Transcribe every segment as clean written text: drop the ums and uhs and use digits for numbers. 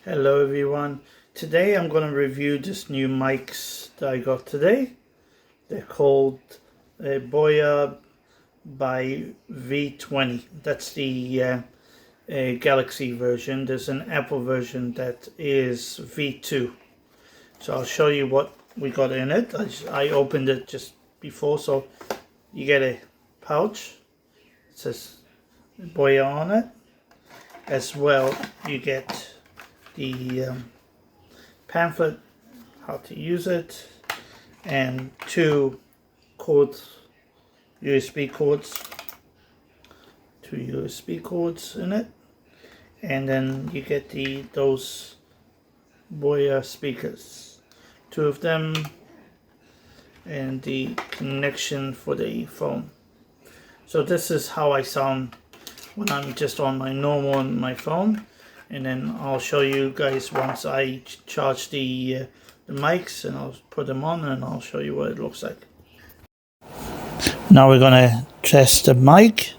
Hello everyone. Today I'm going to review this new mics that I got today. They're called BOYA by V20. That's the Galaxy version. There's an Apple version that is V2. So I'll show you what we got in it. I opened it just before, so you get a pouch. It says BOYA on it. As well, you get the pamphlet, how to use it, and two USB cords in it, and then you get those BOYA speakers, two of them, and the connection for the phone. So this is how I sound when I'm just on my phone. And then I'll show you guys once I charge the mics, and I'll put them on and I'll show you what it looks like. Now we're gonna test the mic,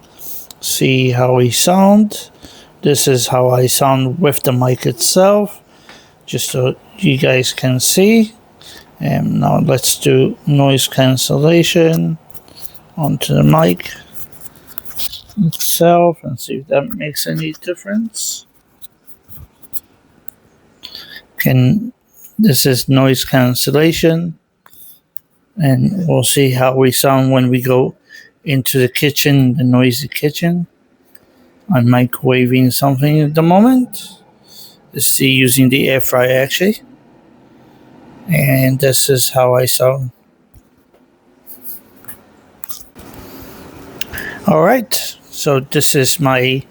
see how we sound. This is how I sound with the mic itself, just so you guys can see. And now let's do noise cancellation onto the mic itself and see if that makes any difference. This is noise cancellation, and we'll see how we sound when we go into the kitchen, the noisy kitchen. I'm microwaving something at the moment. Let's see, using the air fryer actually. And this is how I sound. Alright, so this is my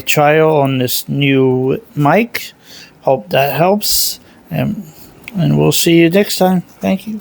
trial on this new mic. Hope that helps, and we'll see you next time. Thank you.